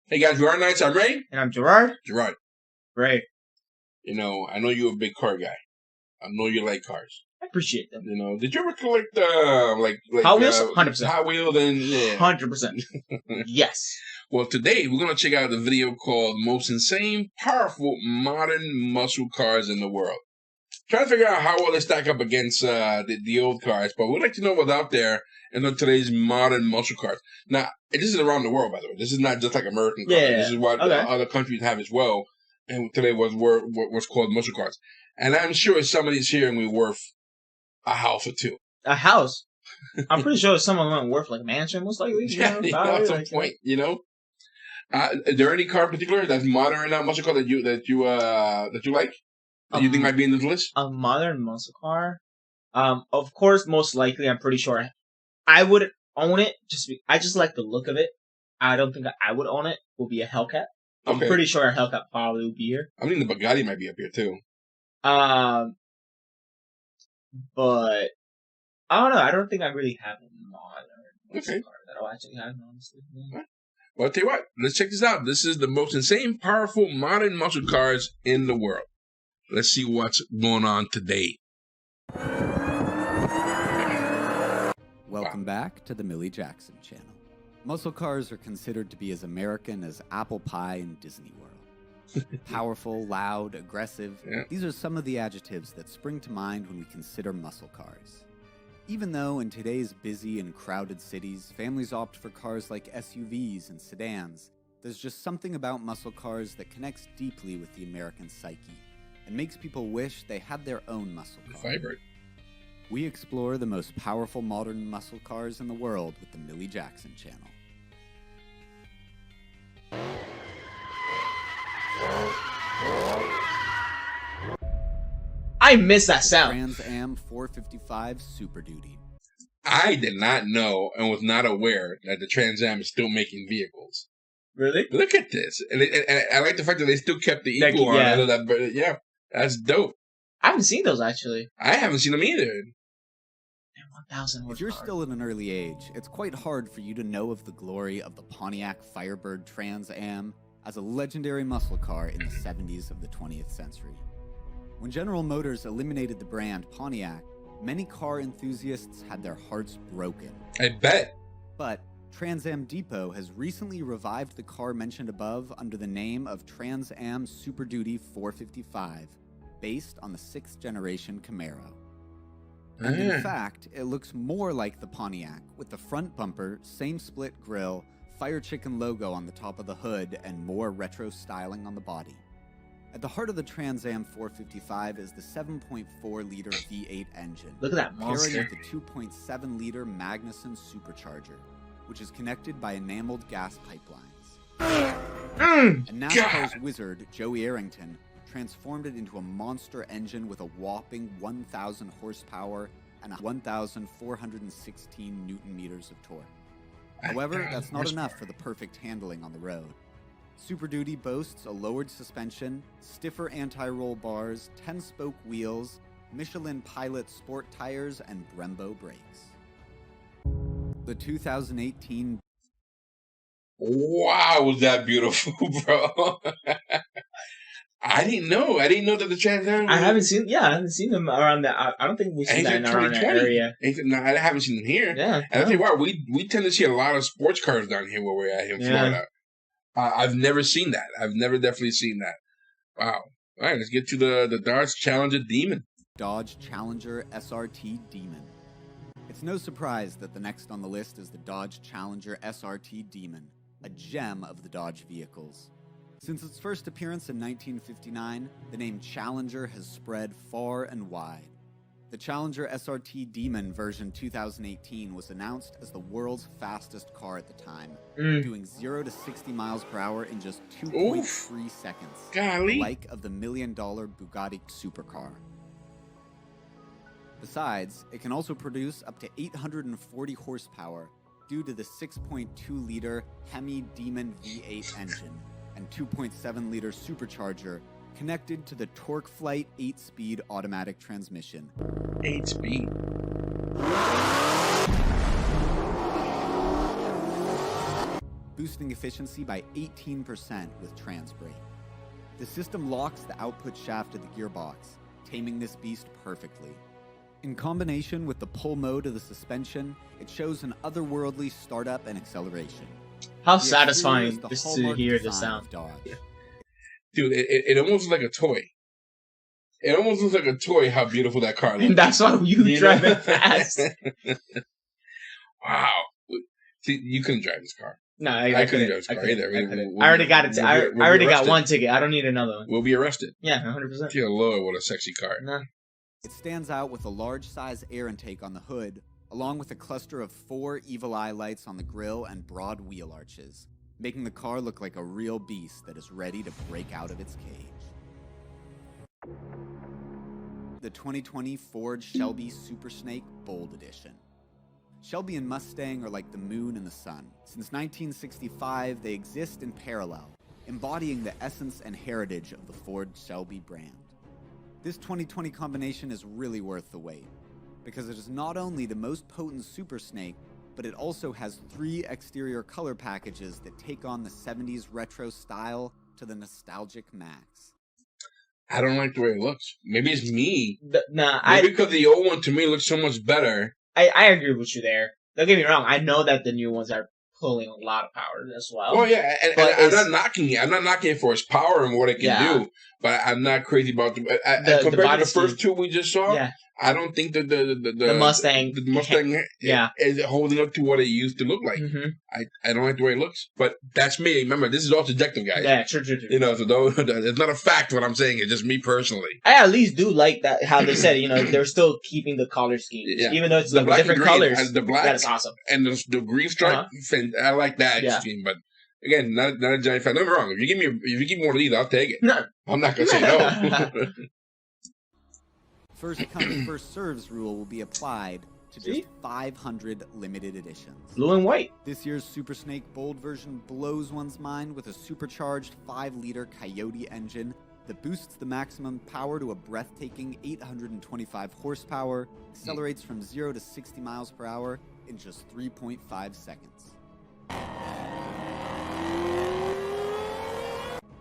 Hey guys, we are Nights. I'm Ray. And I'm Gerard. Gerard. Ray. You know, I know you're a big car guy. I know you like cars. I appreciate them. You know, did you ever collect like Hot Wheels? 100%. Hot Wheels and yeah. 100%. Yes. Well, today we're gonna check out the video called "Most Insane, Powerful Modern Muscle Cars in the World." Trying to figure out how well they stack up against the old cars, but we'd like to know what's out there in today's modern muscle cars. Now, this is around the world, by the way. This is not just like American cars. Yeah. This is what other countries have as well. And today was what's called muscle cars. And I'm sure some of these here are worth a house or two. A house? I'm pretty sure some of them worth like a mansion, most likely. Yeah, at some point, you know. Is there any car in particular that's modern muscle car that you like? That you think might be in this list? A modern muscle car? Of course, most likely, I'm pretty sure I would own it. I just like the look of it. I don't think I would own it. Will be a Hellcat. I'm pretty sure a Hellcat probably would be here. I think the Bugatti might be up here too. But I don't know. I don't think I really have a modern muscle car that I'll actually have, honestly. Yeah. Well, I'll tell you what. Let's check this out. This is the most insane, powerful, modern muscle cars in the world. Let's see what's going on today. Welcome back to the Millie Jackson channel. Muscle cars are considered to be as American as apple pie and Disney World. Powerful, loud, aggressive. Yeah. These are some of the adjectives that spring to mind when we consider muscle cars. Even though in today's busy and crowded cities, families opt for cars like SUVs and sedans, there's just something about muscle cars that connects deeply with the American psyche and makes people wish they had their own muscle car. Vibrant. We explore the most powerful modern muscle cars in the world with the Millie Jackson channel. I miss that sound. Trans Am 455 Super Duty. I did not know and was not aware that the Trans Am is still making vehicles. Really? Look at this. And I like the fact that they still kept the Equus on it. That, yeah, that's dope. I haven't seen those, actually. I haven't seen them either. 1,000 If you're still at an early age, it's quite hard for you to know of the glory of the Pontiac Firebird Trans Am as a legendary muscle car in the 70s of the 20th century. When General Motors eliminated the brand Pontiac, many car enthusiasts had their hearts broken. I bet. But Trans Am Depot has recently revived the car mentioned above under the name of Trans Am Super Duty 455, based on the 6th generation Camaro. And in fact, it looks more like the Pontiac, with the front bumper, same split grille, Fire Chicken logo on the top of the hood, and more retro styling on the body. At the heart of the Trans Am 455 is the 7.4-liter V8 engine. Look at that monster. Pairing with the 2.7-liter Magnuson supercharger, which is connected by enameled gas pipelines. And NASCAR's wizard, Joey Arrington, transformed it into a monster engine with a whopping 1,000 horsepower and 1,416 newton-meters of torque. However, that's not enough for the perfect handling on the road. Super Duty boasts a lowered suspension, stiffer anti-roll bars, 10-spoke wheels, Michelin Pilot sport tires, and Brembo brakes. The 2018... Wow, was that beautiful, bro. I didn't know that the Trans Am. I haven't seen them around that. I don't think we've seen that around that area. No, I haven't seen them here. Yeah. And I tell you what, we tend to see a lot of sports cars down here where we're at here in Florida. I've never seen that. I've never definitely seen that. Wow. All right, let's get to the Dodge Challenger Demon. Dodge Challenger SRT Demon. It's no surprise that the next on the list is the Dodge Challenger SRT Demon, a gem of the Dodge vehicles. Since its first appearance in 1959, the name Challenger has spread far and wide. The Challenger SRT Demon version 2018 was announced as the world's fastest car at the time, doing 0 to 60 miles per hour in just 2.3 seconds, Golly. like of the $1 million Bugatti supercar. Besides, it can also produce up to 840 horsepower due to the 6.2-liter Hemi Demon V8 engine and 2.7-liter supercharger connected to the Torque Flight 8-speed automatic transmission. 8-speed. boosting efficiency by 18% with trans brake. The system locks the output shaft of the gearbox, taming this beast perfectly. In combination with the pull mode of the suspension, it shows an otherworldly startup and acceleration. How The satisfying exterior is the this to hallmark hear the design sound. of Dodge. Dude, it almost looks like a toy. It almost looks like a toy how beautiful that car looks. And that's why you drive know? it fast. Wow. See, you couldn't drive this car. No, I couldn't drive this car either. I already got it. I already got one ticket. I don't need another one. We'll be arrested. Yeah, 100%. Dear Lord, what a sexy car. No. It stands out with a large size air intake on the hood, along with a cluster of 4 evil eye lights on the grille and broad wheel arches, making the car look like a real beast that is ready to break out of its cage. The 2020 Ford Shelby Super Snake Bold Edition. Shelby and Mustang are like the moon and the sun. Since 1965, they exist in parallel, embodying the essence and heritage of the Ford Shelby brand. This 2020 combination is really worth the wait, because it is not only the most potent Super Snake, but it also has 3 exterior color packages that take on the 70s retro style to the nostalgic max. I don't like the way it looks. Maybe it's me. Nah, Maybe because the old one to me looks so much better. I agree with you there. Don't get me wrong. I know that the new ones are pulling a lot of power as well. Oh yeah, and I'm not knocking it. I'm not knocking it for its power and what it can do. But I'm not crazy about compared to the first 2 we just saw. Yeah. I don't think that the Mustang is holding up to what it used to look like. Mm-hmm. I don't like the way it looks, but that's me. Remember, this is all subjective, guys. Yeah, true. You know, so it's not a fact what I'm saying. It's just me personally. I at least do like that how they said, they're still keeping the color scheme, even though it's like different colors. The black, that is awesome, and the green stripe. I like that scheme, but. Again, not a giant fan. Don't get me wrong. If you give me one of these, I'll take it. No. I'm not gonna say no. First come, first serves rule will be applied to just 500 limited editions. Blue and white. This year's Super Snake Bold version blows one's mind with a supercharged 5-liter Coyote engine that boosts the maximum power to a breathtaking 825 horsepower, accelerates from 0 to 60 miles per hour in just 3.5 seconds.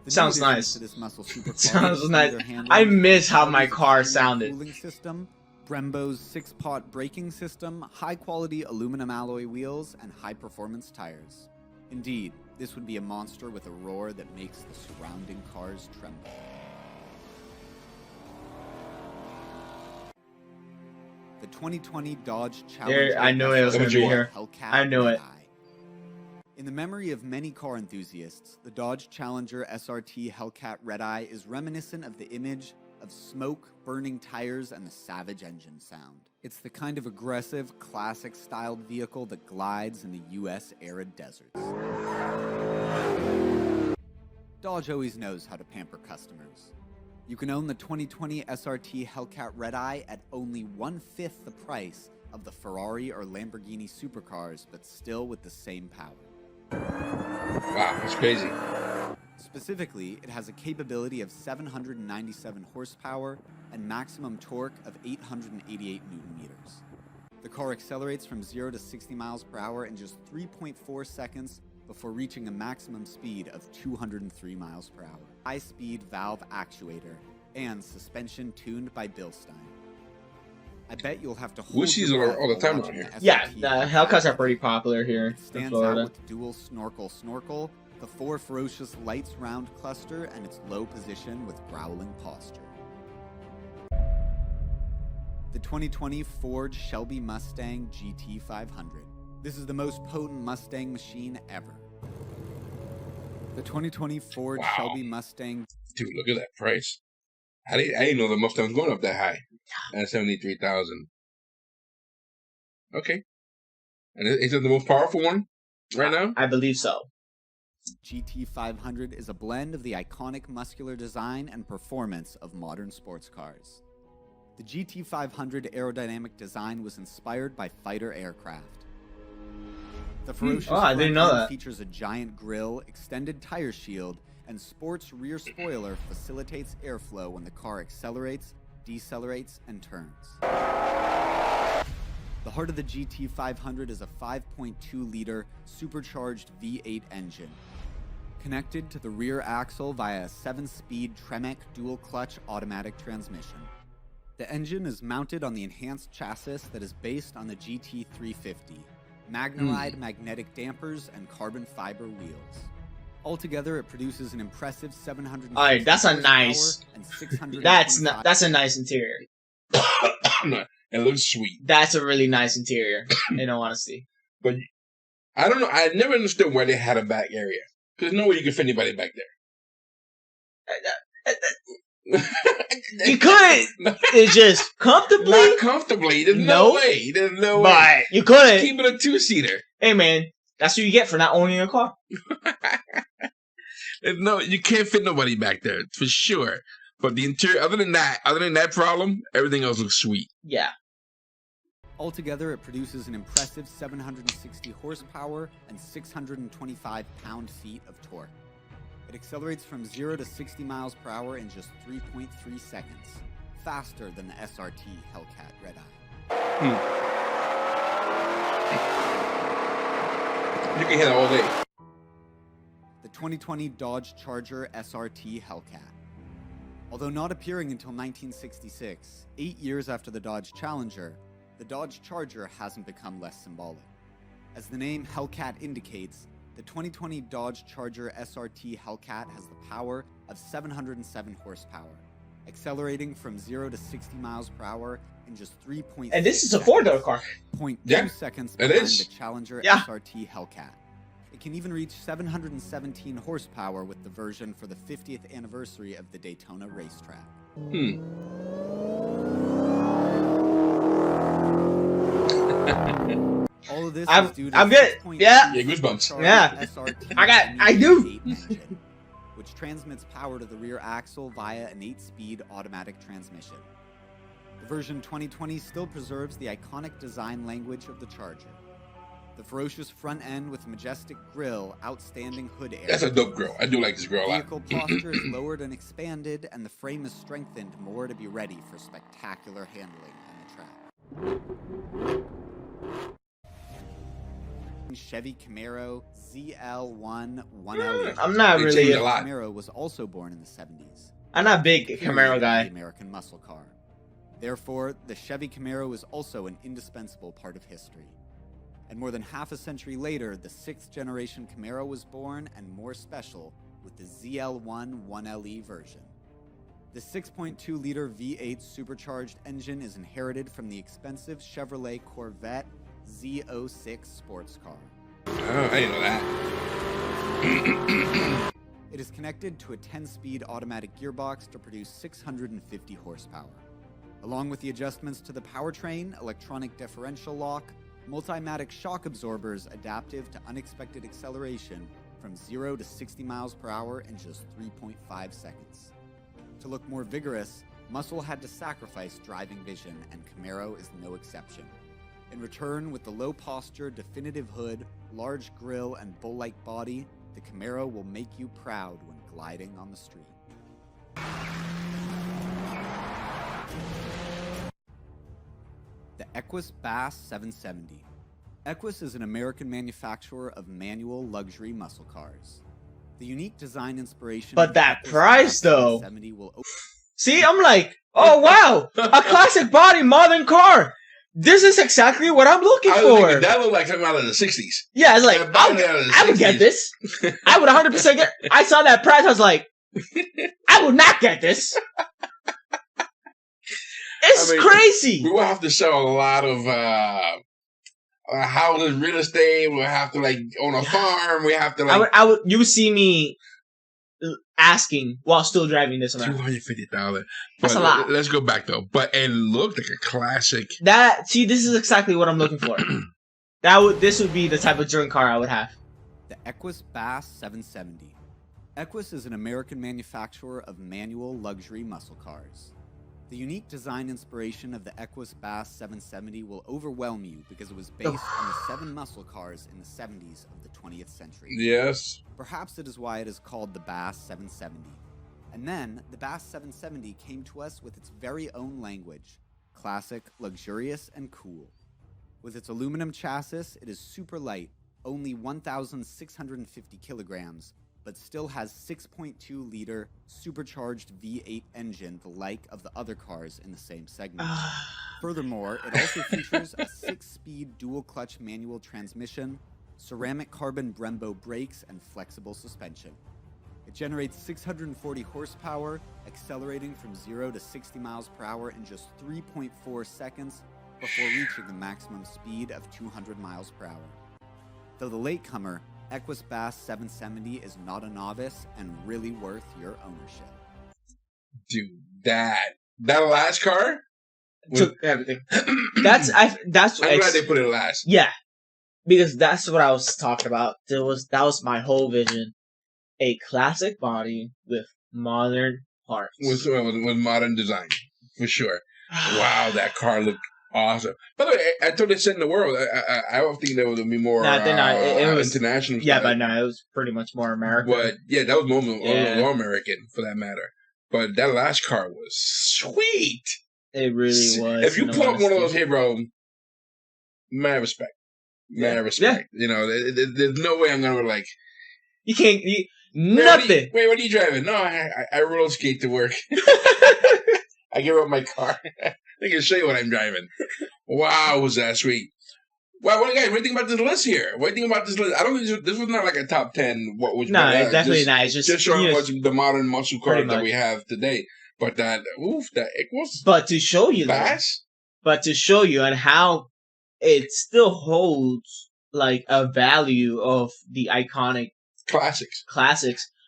Sounds nice. This muscle supercar sounds nice. I miss how my car sounded. Cooling system, Brembo's 6-pot braking system, high-quality aluminum alloy wheels, and high-performance tires. Indeed, this would be a monster with a roar that makes the surrounding cars tremble. The 2020 Dodge Challenger. I knew it was going to be here. Hellcat I knew it. In the memory of many car enthusiasts, the Dodge Challenger SRT Hellcat Red Eye is reminiscent of the image of smoke, burning tires, and the savage engine sound. It's the kind of aggressive, classic-styled vehicle that glides in the U.S. arid deserts. Dodge always knows how to pamper customers. You can own the 2020 SRT Hellcat Red Eye at only 1/5 the price of the Ferrari or Lamborghini supercars, but still with the same power. Wow, that's crazy. Specifically, it has a capability of 797 horsepower and maximum torque of 888 newton meters. The car accelerates from 0 to 60 miles per hour in just 3.4 seconds before reaching a maximum speed of 203 miles per hour. High-speed valve actuator and suspension tuned by Bilstein. I bet you'll have to hold Wishies all the time around here. Yeah, the Hellcats are pretty popular here in Florida. Florida. Out with dual snorkel, the 4 ferocious lights round cluster, and its low position with growling posture. The 2020 Ford Shelby Mustang GT500. This is the most potent Mustang machine ever. The 2020 Ford Shelby Mustang. Dude, look at that price. I didn't know the Mustang was going up that high. At 73,000. Okay. And is it the most powerful one right now? I believe so. GT500 is a blend of the iconic muscular design and performance of modern sports cars. The GT500 aerodynamic design was inspired by fighter aircraft. The ferocious I didn't know that. Features a giant grille, extended tire shield, and sports rear spoiler facilitates airflow when the car accelerates, decelerates, and turns. The heart of the GT500 is a 5.2-liter supercharged V8 engine. Connected to the rear axle via a 7-speed Tremec dual-clutch automatic transmission. The engine is mounted on the enhanced chassis that is based on the GT350, Magnalide magnetic dampers and carbon fiber wheels. Altogether, it produces an impressive 700. All right, that's a nice. And 600. That's a nice interior. It looks sweet. That's a really nice interior, in all honesty. But I don't know. I never understood why they had a back area. Because there's no way you can fit anybody back there. You could. It's just comfortably. Not comfortably. There's no way. There's no way. But you couldn't. Keep it a 2-seater. Hey, man. That's what you get for not owning a car. No, you can't fit nobody back there, for sure. But the interior, other than that problem, everything else looks sweet. Yeah. Altogether, it produces an impressive 760 horsepower and 625 pound-feet of torque. It accelerates from 0 to 60 miles per hour in just 3.3 seconds, faster than the SRT Hellcat Red Eye. You can hit it all day. The 2020 Dodge Charger SRT Hellcat. Although not appearing until 1966, 8 years after the Dodge Challenger, the Dodge Charger hasn't become less symbolic. As the name Hellcat indicates, the 2020 Dodge Charger SRT Hellcat has the power of 707 horsepower, accelerating from 0 to 60 miles per hour in just 3.6 And this is a 4-door car. 0.2 seconds behind the Challenger SRT Hellcat. It can even reach 717 horsepower with the version for the 50th anniversary of the Daytona racetrack. All of this is due to I'm good. Yeah. Goosebumps. Yeah. SRT I do. engine, which transmits power to the rear axle via an 8-speed automatic transmission. The version 2020 still preserves the iconic design language of the Charger. The ferocious front end with majestic grille, outstanding hood area. That's a dope grill. I do like this grill a lot. Vehicle posture is lowered and expanded, and the frame is strengthened more to be ready for spectacular handling on the track. Chevy Camaro ZL1 1LE. I'm not really. A lot. Camaro was also born in the 70s. I'm not a big Camaro guy. The American muscle car. Therefore, the Chevy Camaro is also an indispensable part of history. And more than half a century later, the 6th generation Camaro was born, and more special, with the ZL1 1LE version. The 6.2-liter V8 supercharged engine is inherited from the expensive Chevrolet Corvette Z06 sports car. Oh, I didn't know that. It is connected to a 10-speed automatic gearbox to produce 650 horsepower. Along with the adjustments to the powertrain, electronic differential lock, multimatic shock absorbers adaptive to unexpected acceleration from 0 to 60 miles per hour in just 3.5 seconds. To look more vigorous, muscle had to sacrifice driving vision, and Camaro is no exception. In return, with the low posture, definitive hood, large grille, and bull-like body, the Camaro will make you proud when gliding on the street. The Equus Bass 770. Equus is an American manufacturer of manual luxury muscle cars. The unique design inspiration. But that price, though. 770 will See, I'm like, oh wow, a classic body modern car. This is exactly what I'm looking for. That looked like something out of the 60s. Yeah, it's like, I would get this. I would 100% get. I saw that price, I was like, I would not get this. It's crazy. We will have to sell a lot of houses, real estate. We'll have to own a farm. We have to I would. You would see me asking while still driving this around. $250,000. That's a lot. Let's go back though. But it looked like a classic. This is exactly what I'm looking for. This would be the type of dream car I would have. The Equus Bass 770. Equus is an American manufacturer of manual luxury muscle cars. The unique design inspiration of the Equus Bass 770 will overwhelm you because it was based on the 7 muscle cars in the 70s of the 20th century. Yes. Perhaps it is why it is called the Bass 770. And then, the Bass 770 came to us with its very own language: classic, luxurious, and cool. With its aluminum chassis, it is super light, only 1,650 kilograms, but still has 6.2-liter supercharged V8 engine, the like of the other cars in the same segment. Furthermore, it also features a 6-speed dual-clutch manual transmission, ceramic carbon Brembo brakes, and flexible suspension. It generates 640 horsepower, accelerating from 0 to 60 miles per hour in just 3.4 seconds before reaching the maximum speed of 200 miles per hour. Though the latecomer, Equus Bass 770 is not a novice and really worth your ownership. Dude, that last car took everything. I'm glad they put it last. Yeah, because that's what I was talking about. That was my whole vision: a classic body with modern parts, with modern design, for sure. Wow, that car looked awesome. By the way, I thought they said in the world. I don't think there would be more it was international. Yeah, but no, it was pretty much more American. But yeah, that was more American for that matter. But that last car was sweet. It really was. If you pull up one of those here, bro, mad respect. Mad respect. Yeah. You know, there's no way I'm gonna like. You can't. Nothing. Wait, what are you driving? No, I roller skate to work. I give up my car. I can show you what I'm driving. Wow, was that sweet. Wow, what do you think about this list here? What do you think about this list? I don't think this was not like a top 10. Definitely not. It's just showing what's the modern muscle cars that we have today. But that Equus. But to show you Bass. But to show you and how it still holds like a value of the iconic classics.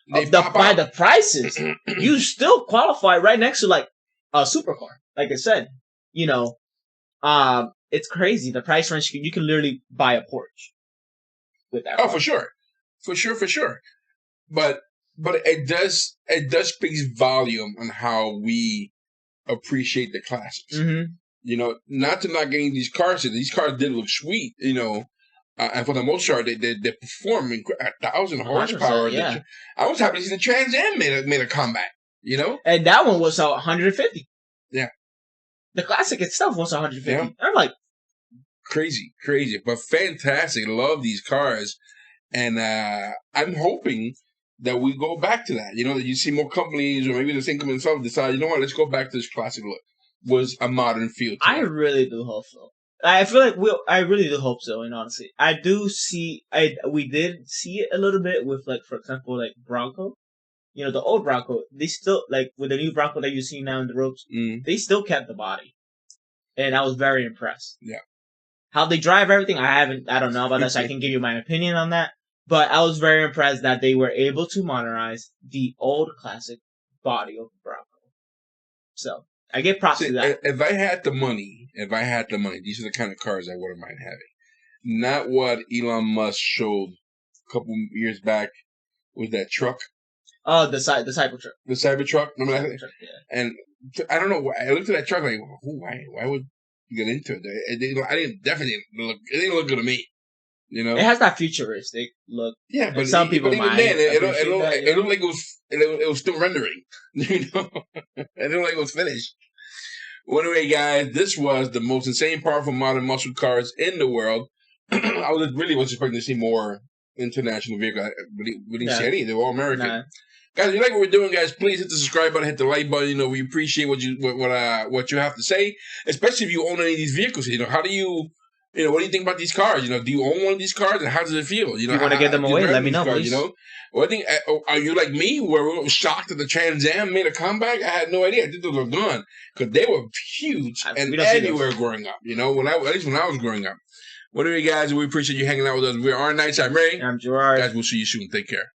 By the prices, you still qualify right next to like a supercar. Like I said, you know, it's crazy. The price range, you can literally buy a Porsche with that. Oh, for sure. But it does speak volume on how we appreciate the classics. Mm-hmm. You know, not getting these cars. These cars did look sweet. You know, and for the most part, they perform 1,000 horsepower. Yeah. I was happy to see the Trans Am made a comeback. You know, and that one was 150. Yeah. The classic itself was 150. Yeah. I'm like, crazy, but fantastic. Love these cars, and I'm hoping that we go back to that. You know, that you see more companies, or maybe the same company themselves decide, you know what, let's go back to this classic look. Was a modern feel. I really do hope so. I feel like I really do hope so. And honestly, we did see it a little bit with, like, for example, like Bronco. You know, the old Bronco, they still, like, with the new Bronco that you see now in the ropes, they still kept the body. And I was very impressed. Yeah. How they drive everything, I don't know about that, so I can give you my opinion on that. But I was very impressed that they were able to modernize the old classic body of the Bronco. So, I give props to that. If I had the money, these are the kind of cars I wouldn't mind having. Not what Elon Musk showed a couple years back with that truck. Oh, the Cybertruck. The Cybertruck? Remember that? Cybertruck, yeah. And I don't know why. I looked at that truck like, why would you get into it? It didn't look good to me. You know? It has that futuristic look. Yeah, but some people even might. Then, it looked like it was still rendering. You know? It looked like it was finished. Well, anyway, guys, this was the most insane, powerful modern muscle cars in the world. I was expecting to see more international vehicles. We didn't see any. They were all American. Nah. Guys, if you like what we're doing, guys, please hit the subscribe button, hit the like button. You know, we appreciate what you have to say, especially if you own any of these vehicles. You know, what do you think about these cars? You know, do you own one of these cars, and how does it feel? You know, if you want to get them away, let me know, please. You know, well, are you like me, where we were shocked that the Trans Am made a comeback? I had no idea. I think they were gone because they were huge and everywhere growing up. You know, at least when I was growing up. Well, anyway, guys, we appreciate you hanging out with us. We're our Nights. I'm Ray. I'm Gerard. Guys, we'll see you soon. Take care.